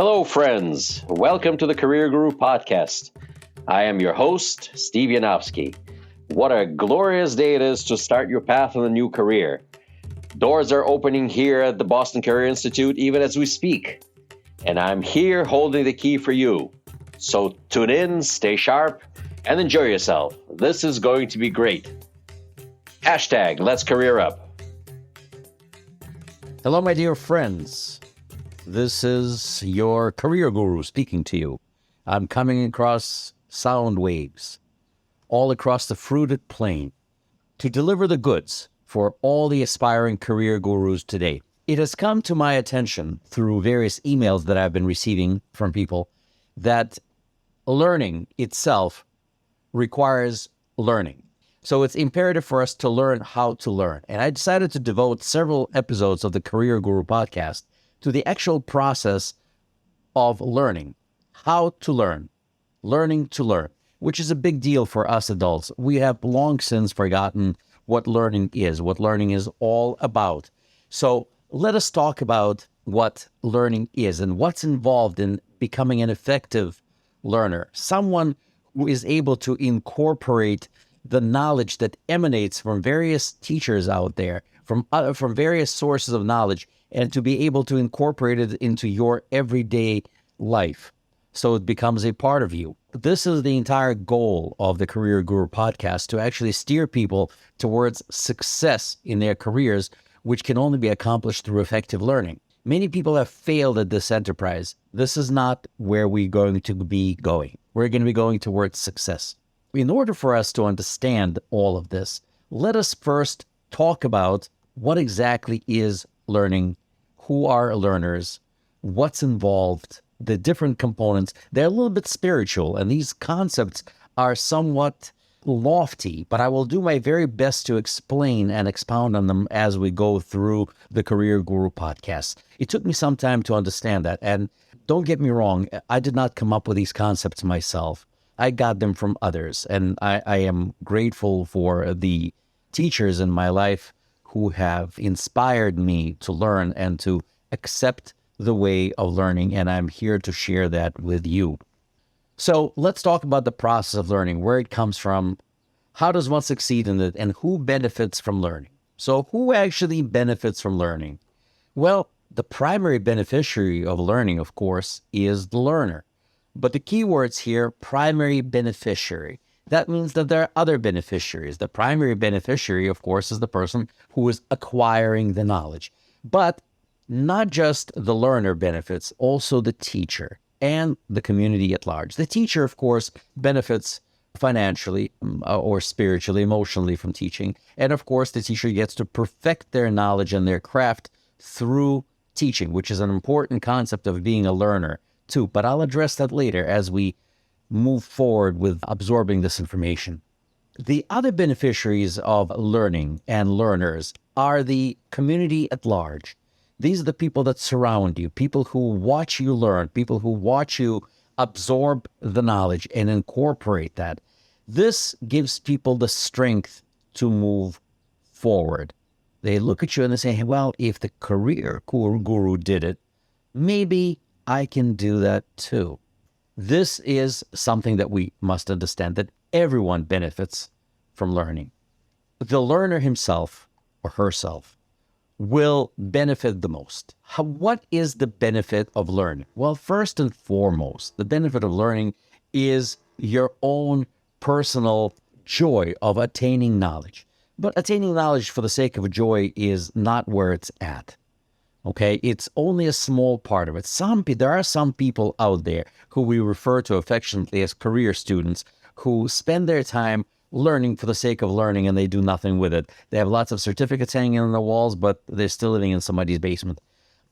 Hello, friends. Welcome to the Career Guru podcast. I am your host, Steve Yanovsky. What a glorious day it is to start your path in a new career. Doors are opening here at the Boston Career Institute even as we speak. And I'm here holding the key for you. So tune in, stay sharp, and enjoy yourself. This is going to be great. Hashtag Let's Career Up. Hello, my dear friends. This is your career guru speaking to you. I'm coming across sound waves all across the fruited plain to deliver the goods for all the aspiring career gurus today. It has come to my attention through various emails that I've been receiving from people that learning itself requires learning. So it's imperative for us to learn how to learn. And I decided to devote several episodes of the Career Guru podcast to the actual process of learning, how to learn, learning to learn, which is a big deal for us adults. We have long since forgotten what learning is all about. So let us talk about what learning is and what's involved in becoming an effective learner, someone who is able to incorporate the knowledge that emanates from various teachers out there, from various sources of knowledge, and to be able to incorporate it into your everyday life so it becomes a part of you. This is the entire goal of the Career Guru podcast, to actually steer people towards success in their careers, which can only be accomplished through effective learning. Many people have failed at this enterprise. This is not where we're going to be going. We're going to be going towards success. In order for us to understand all of this, let us first talk about what exactly is learning, who are learners, what's involved, the different components. They're a little bit spiritual, and these concepts are somewhat lofty, but I will do my very best to explain and expound on them as we go through the Career Guru podcast. It took me some time to understand that, and don't get me wrong, I did not come up with these concepts myself. I got them from others, and I am grateful for the teachers in my life who have inspired me to learn and to accept the way of learning, and I'm here to share that with you. So let's talk about the process of learning, where it comes from, how does one succeed in it, and who benefits from learning. So who actually benefits from learning? Well, the primary beneficiary of learning, of course, is the learner. But the key words here, primary beneficiary. That means that there are other beneficiaries. The primary beneficiary, of course, is the person who is acquiring the knowledge. But not just the learner benefits, also the teacher and the community at large. The teacher, of course, benefits financially or spiritually, emotionally from teaching. And of course, the teacher gets to perfect their knowledge and their craft through teaching, which is an important concept of being a learner too. But I'll address that later as we move forward with absorbing this information. The other beneficiaries of learning and learners are the community at large. These are the people that surround you, people who watch you learn, people who watch you absorb the knowledge and incorporate that. This gives people the strength to move forward. They look at you and they say, well, if the career guru did it, maybe I can do that too. This is something that we must understand, that everyone benefits from learning. The learner himself or herself will benefit the most. What is the benefit of learning? Well, first and foremost, the benefit of learning is your own personal joy of attaining knowledge. But attaining knowledge for the sake of joy is not where it's at. Okay, it's only a small part of it. There are some people out there who we refer to affectionately as career students who spend their time learning for the sake of learning and they do nothing with it. They have lots of certificates hanging on the walls, but they're still living in somebody's basement.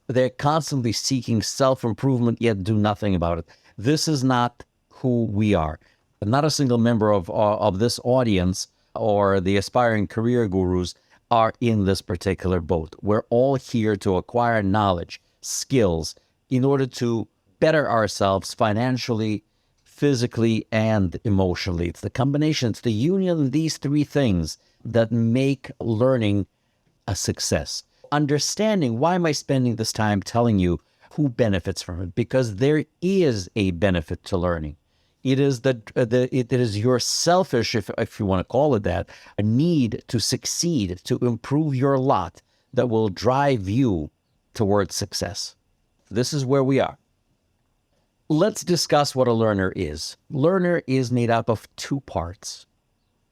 They're constantly seeking self-improvement, yet do nothing about it. This is not who we are. Not a single member of this audience or the aspiring career gurus are in this particular boat. We're all here to acquire knowledge, skills, in order to better ourselves financially, physically, and emotionally. It's the combination, it's the union of these three things that make learning a success. Understanding, why am I spending this time telling you who benefits from it, because there is a benefit to learning. It is it is your selfish, if you want to call it that, a need to succeed, to improve your lot that will drive you towards success. This is where we are. Let's discuss what a learner is. Learner is made up of two parts: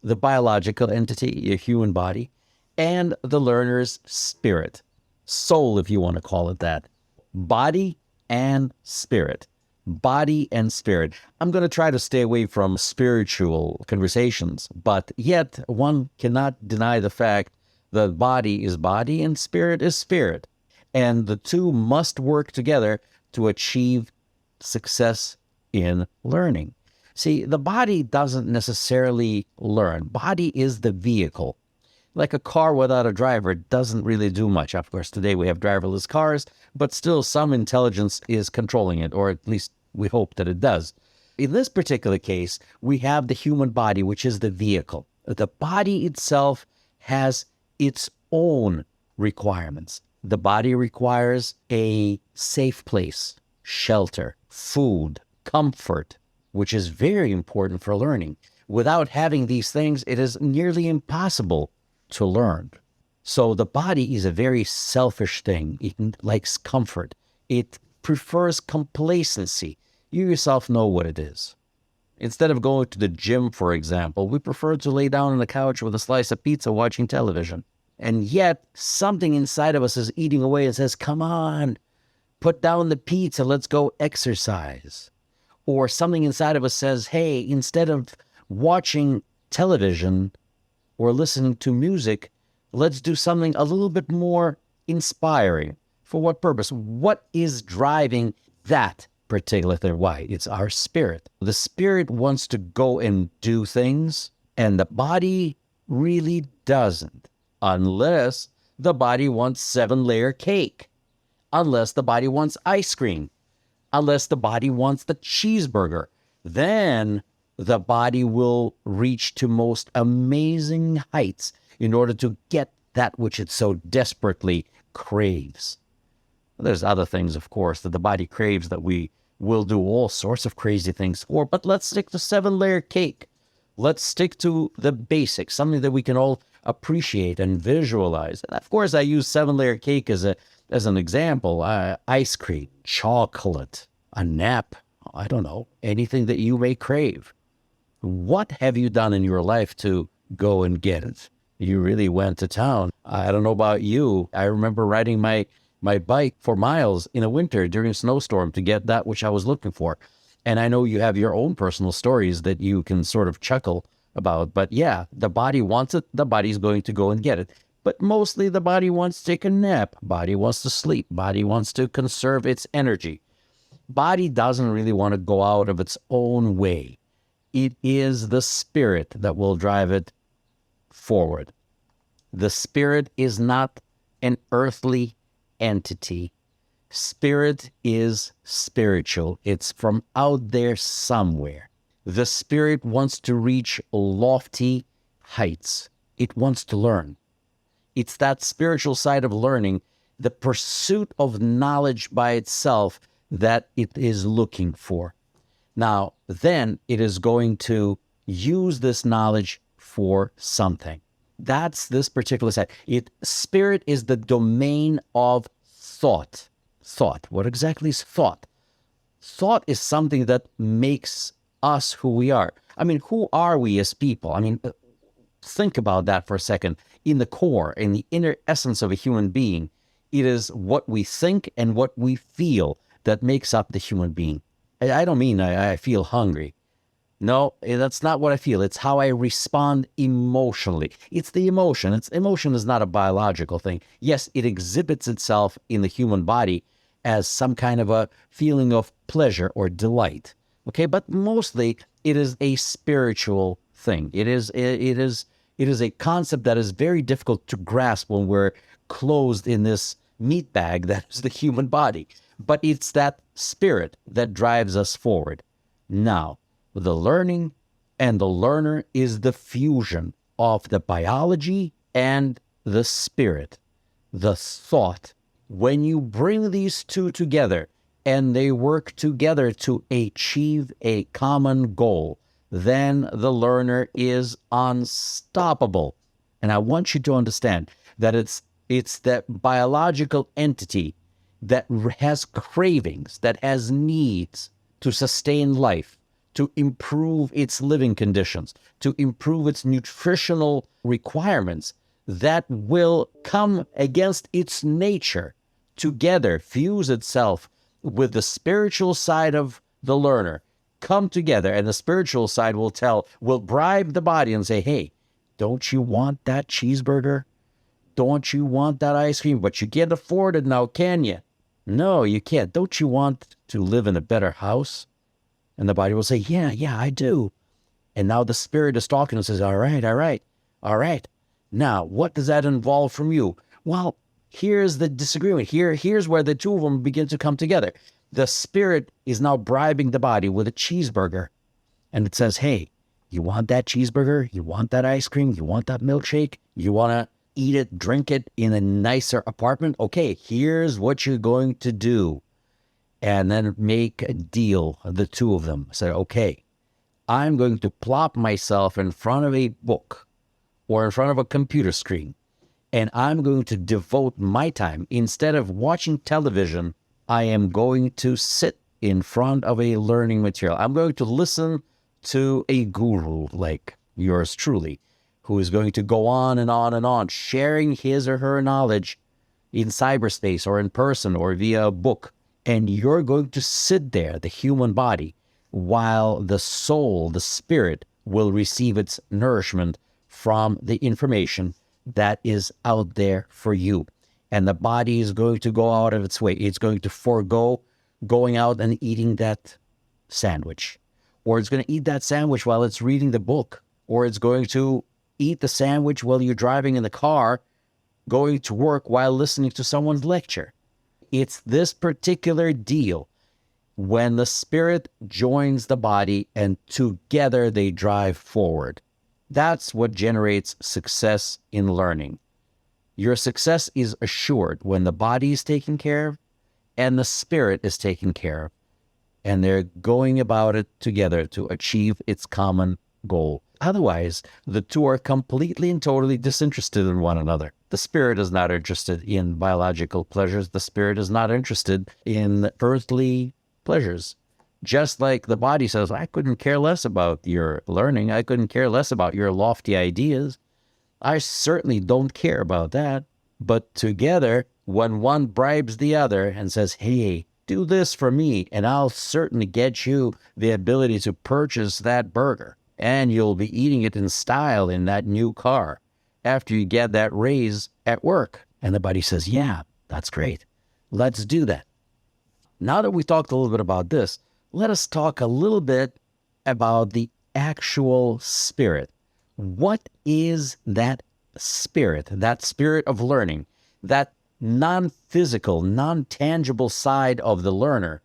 the biological entity, your human body, and the learner's spirit, soul, if you want to call it that. Body and spirit. Body and spirit. I'm going to try to stay away from spiritual conversations, but yet one cannot deny the fact that body is body and spirit is spirit. And the two must work together to achieve success in learning. See, the body doesn't necessarily learn. Body is the vehicle. Like a car without a driver doesn't really do much. Of course, today we have driverless cars, but still some intelligence is controlling it, or at least we hope that it does. In this particular case, we have the human body, which is the vehicle. The body itself has its own requirements. The body requires a safe place, shelter, food, comfort, which is very important for learning. Without having these things, it is nearly impossible to learn. So the body is a very selfish thing. It likes comfort. It prefers complacency. You yourself know what it is. Instead of going to the gym, for example, we prefer to lay down on the couch with a slice of pizza watching television. And yet, something inside of us is eating away and says, come on, put down the pizza, let's go exercise. Or something inside of us says, hey, instead of watching television or listening to music, let's do something a little bit more inspiring. For what purpose? What is driving that particular thing? Why? It's our spirit. The spirit wants to go and do things, and the body really doesn't, unless the body wants 7-layer cake, unless the body wants ice cream, unless the body wants the cheeseburger. Then the body will reach to most amazing heights in order to get that which it so desperately craves. There's other things, of course, that the body craves that we will do all sorts of crazy things for, but let's stick to 7-layer cake. Let's stick to the basics, something that we can all appreciate and visualize. And of course, I use 7-layer cake as an example. Ice cream, chocolate, a nap, I don't know, anything that you may crave. What have you done in your life to go and get it? You really went to town. I don't know about you. I remember riding my bike for miles in a winter during a snowstorm to get that which I was looking for. And I know you have your own personal stories that you can sort of chuckle about. But yeah, the body wants it. The body's going to go and get it. But mostly the body wants to take a nap. Body wants to sleep. Body wants to conserve its energy. Body doesn't really want to go out of its own way. It is the spirit that will drive it forward. The spirit is not an earthly entity. Spirit is spiritual. It's from out there somewhere. The spirit wants to reach lofty heights. It wants to learn. It's that spiritual side of learning, the pursuit of knowledge by itself, that it is looking for. Now, then it is going to use this knowledge for something. That's this particular side. Spirit is the domain of thought. Thought. What exactly is thought? Thought is something that makes us who we are. I mean, who are we as people? I mean, think about that for a second. In the core, in the inner essence of a human being, it is what we think and what we feel that makes up the human being. I don't mean I feel hungry. No, that's not what I feel. It's how I respond emotionally. It's the emotion. Emotion is not a biological thing. Yes, it exhibits itself in the human body as some kind of a feeling of pleasure or delight. Okay, but mostly it is a spiritual thing. It is a concept that is very difficult to grasp when we're closed in this meat bag that is the human body. But it's that spirit that drives us forward. Now, the learning and the learner is the fusion of the biology and the spirit, the thought When you bring these two together and they work together to achieve a common goal, then the learner is unstoppable. And I want you to understand that it's that biological entity that has cravings, that has needs to sustain life, to improve its living conditions, to improve its nutritional requirements, that will come against its nature together, fuse itself with the spiritual side of the learner, come together, and the spiritual side will bribe the body and say, hey, don't you want that cheeseburger? Don't you want that ice cream? But you can't afford it now, can you? No, you can't. Don't you want to live in a better house? And the body will say, yeah, I do. And now the spirit is talking and says, all right. Now, what does that involve from you? Well, here's the disagreement. Here's where the two of them begin to come together. The spirit is now bribing the body with a cheeseburger. And it says, hey, you want that cheeseburger? You want that ice cream? You want that milkshake? You want to eat it, drink it in a nicer apartment? Okay, here's what you're going to do. And then make a deal, the two of them. Say, okay, I'm going to plop myself in front of a book or in front of a computer screen, and I'm going to devote my time. Instead of watching television, I am going to sit in front of a learning material. I'm going to listen to a guru like yours truly, who is going to go on and on and on, sharing his or her knowledge in cyberspace or in person or via a book. And you're going to sit there, the human body, while the soul, the spirit, will receive its nourishment from the information that is out there for you. And the body is going to go out of its way. It's going to forego going out and eating that sandwich. Or it's going to eat that sandwich while it's reading the book. Or it's going to eat the sandwich while you're driving in the car, going to work while listening to someone's lecture. It's this particular deal when the spirit joins the body and together they drive forward. That's what generates success in learning. Your success is assured when the body is taken care of and the spirit is taken care of, and they're going about it together to achieve its common goal. Otherwise, the two are completely and totally disinterested in one another. The spirit is not interested in biological pleasures. The spirit is not interested in earthly pleasures. Just like the body says, I couldn't care less about your learning. I couldn't care less about your lofty ideas. I certainly don't care about that. But together, when one bribes the other and says, hey, do this for me, and I'll certainly get you the ability to purchase that burger, and you'll be eating it in style in that new car after you get that raise at work. And the buddy says, yeah, that's great. Let's do that. Now that we talked a little bit about this, let us talk a little bit about the actual spirit. What is that spirit of learning, that non-physical, non-tangible side of the learner,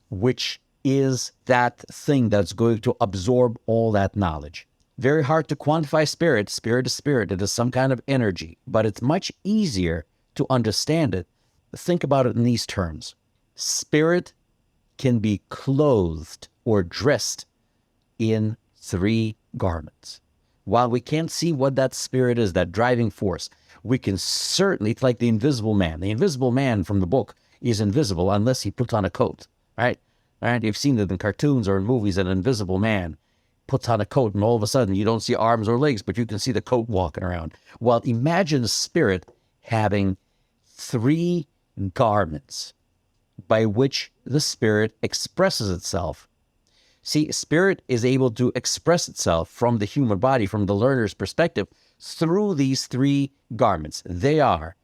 which is that thing that's going to absorb all that knowledge? Very hard to quantify spirit. Spirit is spirit. It is some kind of energy, but it's much easier to understand it. Think about it in these terms. Spirit can be clothed or dressed in 3 garments. While we can't see what that spirit is, that driving force, we can certainly, it's like the invisible man. The invisible man from the book is invisible unless he puts on a coat, right? All right, you've seen it in cartoons or in movies, an invisible man puts on a coat and all of a sudden you don't see arms or legs, but you can see the coat walking around. Well, imagine a spirit having 3 garments by which the spirit expresses itself. See, spirit is able to express itself from the human body, from the learner's perspective, through these 3 garments. They are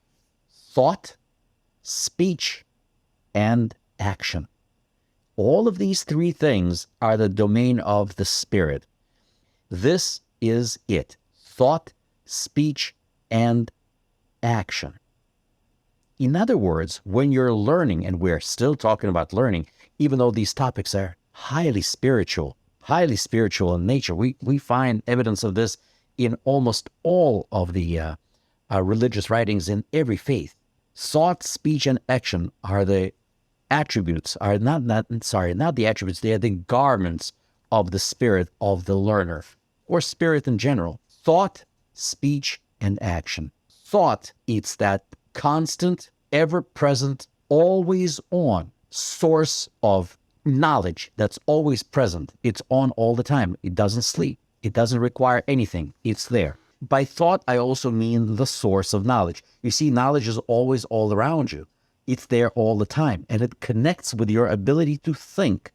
thought, speech, and action. All of these 3 things are the domain of the spirit. This is it: thought, speech, and action. In other words, when you're learning, and we're still talking about learning, even though these topics are highly spiritual in nature, we find evidence of this in almost all of the religious writings in every faith. Thought, speech, and action are the attributes, are not the attributes, they are the garments of the spirit of the learner, or spirit in general. Thought, speech, and action. Thought, it's that constant, ever-present, always on source of knowledge that's always present. It's on all the time. It doesn't sleep. It doesn't require anything. It's there. By thought, I also mean the source of knowledge. You see, knowledge is always all around you. It's there all the time, and it connects with your ability to think.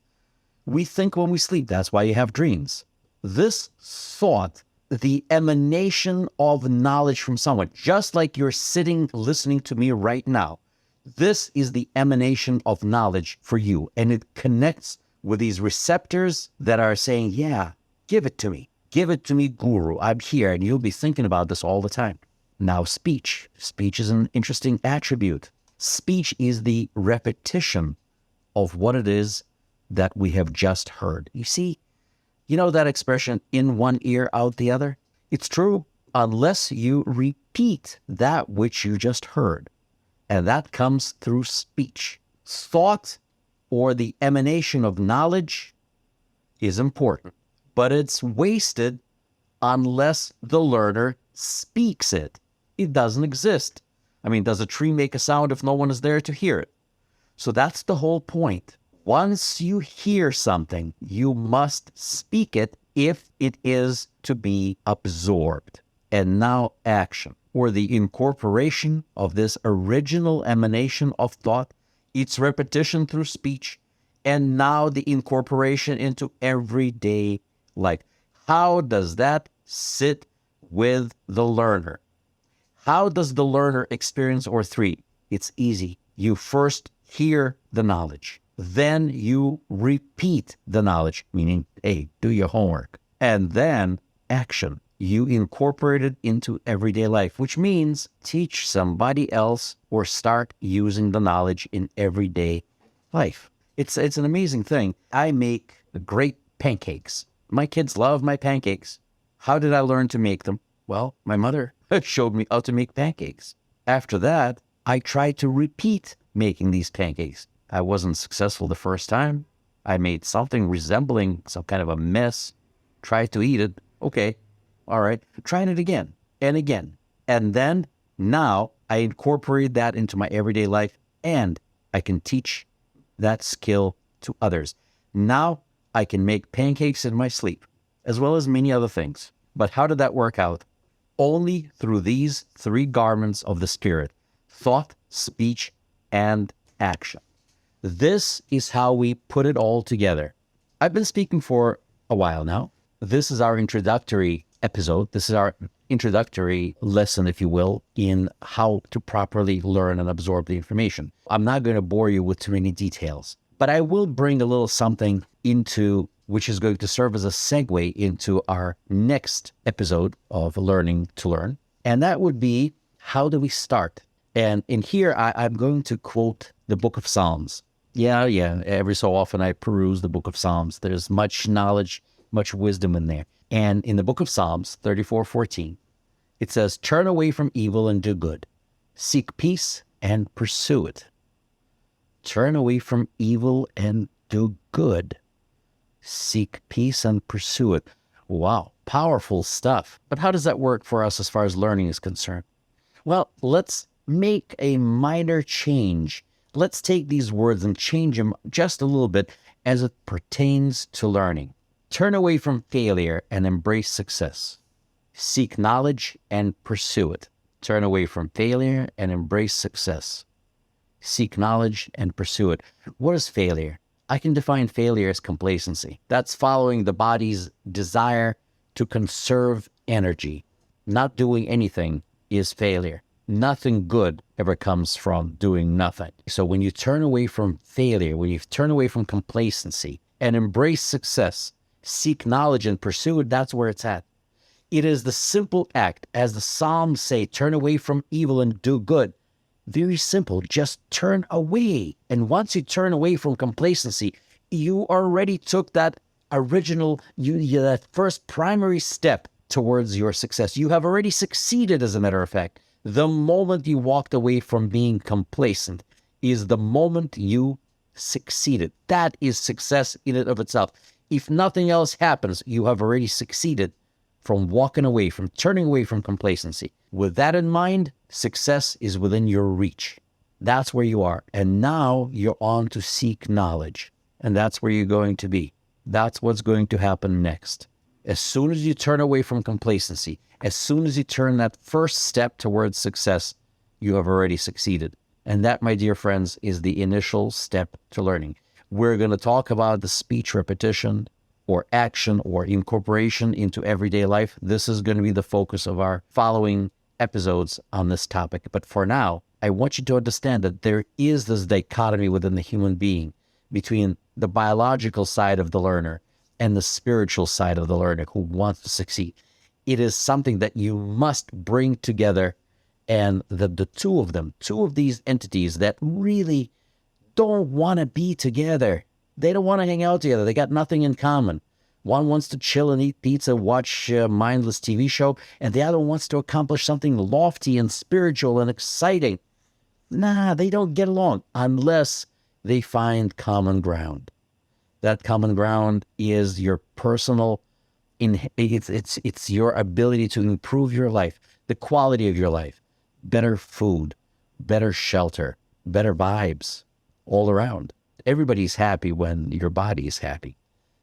We think when we sleep. That's why you have dreams. This thought, the emanation of knowledge from someone, just like you're sitting listening to me right now, this is the emanation of knowledge for you, and it connects with these receptors that are saying, yeah, give it to me. Give it to me, guru. I'm here, and you'll be thinking about this all the time. Now, speech. Speech is an interesting attribute. Speech is the repetition of what it is that we have just heard. You see, you know that expression, in one ear, out the other? It's true unless you repeat that which you just heard. And that comes through speech. Thought, or the emanation of knowledge, is important, but it's wasted unless the learner speaks it. It doesn't exist. I mean, does a tree make a sound if no one is there to hear it? So that's the whole point. Once you hear something, you must speak it if it is to be absorbed. And now action, or the incorporation of this original emanation of thought, its repetition through speech, and now the incorporation into everyday life. How does that sit with the learner? How does the learner experience or3? It's easy. You first hear the knowledge. Then you repeat the knowledge, meaning, hey, do your homework. And then action. You incorporate it into everyday life, which means teach somebody else or start using the knowledge in everyday life. It's an amazing thing. I make great pancakes. My kids love my pancakes. How did I learn to make them? Well, my mother showed me how to make pancakes. After that, I tried to repeat making these pancakes. I wasn't successful the first time. I made something resembling some kind of a mess, tried to eat it. Okay, all right, trying it again and again. And then now I incorporate that into my everyday life, and I can teach that skill to others. Now I can make pancakes in my sleep, as well as many other things. But how did that work out? Only through these 3 garments of the spirit: thought, speech, and action. This is how we put it all together. I've been speaking for a while now. This is our introductory episode. This is our introductory lesson, if you will, in how to properly learn and absorb the information. I'm not going to bore you with too many details, but I will bring a little something into which is going to serve as a segue into our next episode of Learning to Learn. And that would be, how do we start? And in here, I'm going to quote the book of Psalms. Yeah, every so often I peruse the book of Psalms. There's much knowledge, much wisdom in there. And in the book of Psalms, 34:14, it says, turn away from evil and do good. Seek peace and pursue it. Turn away from evil and do good. Seek peace and pursue it. Wow, powerful stuff. But how does that work for us as far as learning is concerned? Well, let's make a minor change. Let's take these words and change them just a little bit as it pertains to learning. Turn away from failure and embrace success. Seek knowledge and pursue it. Turn away from failure and embrace success. Seek knowledge and pursue it. What is failure? I can define failure as complacency. That's following the body's desire to conserve energy. Not doing anything is failure. Nothing good ever comes from doing nothing. So when you turn away from failure, when you turn away from complacency and embrace success, seek knowledge and pursue it, that's where it's at. It is the simple act, as the Psalms say, turn away from evil and do good. Very simple, just turn away. And once you turn away from complacency, you already took that original, that first primary step towards your success. You have already succeeded, as a matter of fact. The moment you walked away from being complacent is the moment you succeeded. That is success in and of itself. If nothing else happens, you have already succeeded from walking away, from turning away from complacency. With that in mind, success is within your reach. That's where you are. And now you're on to seek knowledge. And that's where you're going to be. That's what's going to happen next. As soon as you turn away from complacency, as soon as you turn that first step towards success, you have already succeeded. And that, my dear friends, is the initial step to learning. We're going to talk about the speech repetition or action or incorporation into everyday life. This is going to be the focus of our following episodes on this topic. But for now, I want you to understand that there is this dichotomy within the human being between the biological side of the learner and the spiritual side of the learner who wants to succeed. It is something that you must bring together, and the two of these entities that really don't want to be together. They don't want to hang out together. They got nothing in common. One wants to chill and eat pizza, watch a mindless TV show, and the other wants to accomplish something lofty and spiritual and exciting. Nah, they don't get along unless they find common ground. That common ground is your personal, it's your ability to improve your life, the quality of your life, better food, better shelter, better vibes all around. Everybody's happy when your body is happy.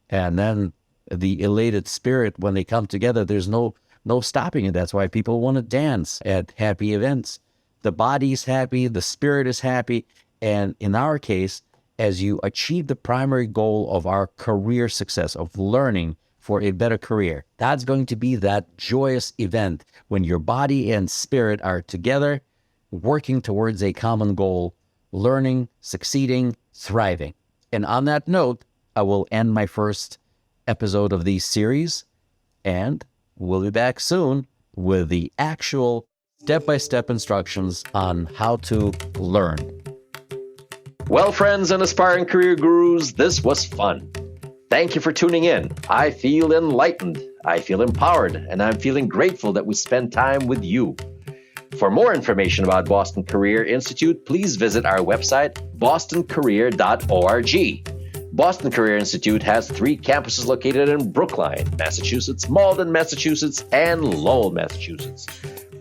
And then the elated spirit, when they come together, there's no stopping it. That's why people want to dance at happy events. The body's happy, the spirit is happy. And in our case, as you achieve the primary goal of our career success, of learning for a better career, that's going to be that joyous event when your body and spirit are together, working towards a common goal, learning, succeeding, thriving. And on that note, I will end my first episode of this series, and we'll be back soon with the actual step-by-step instructions on how to learn. Well, friends and aspiring career gurus, this was fun. Thank you for tuning in. I feel enlightened, I feel empowered, and I'm feeling grateful that we spend time with you. For more information about Boston Career Institute, please visit our website, bostoncareer.org. Boston Career Institute has 3 campuses located in Brookline, Massachusetts, Malden, Massachusetts, and Lowell, Massachusetts.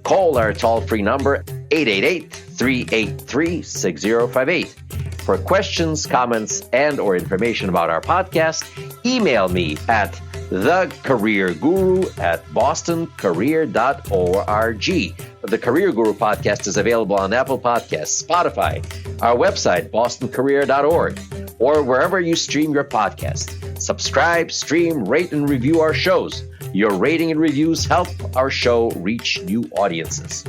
Call our toll-free number, 888-383-6058. For questions, comments, and or information about our podcast, email me at thecareerguru@bostoncareer.org. The Career Guru podcast is available on Apple Podcasts, Spotify, our website, bostoncareer.org, or wherever you stream your podcast. Subscribe, stream, rate, and review our shows. Your rating and reviews help our show reach new audiences.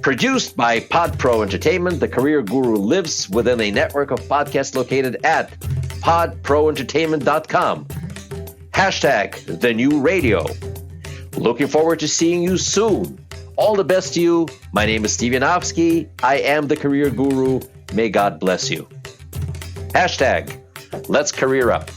Produced by PodPro Entertainment, the Career Guru lives within a network of podcasts located at podproentertainment.com. # the new radio. Looking forward to seeing you soon. All the best to you. My name is Steve Yanovsky. I am the Career Guru. May God bless you. # let's career up.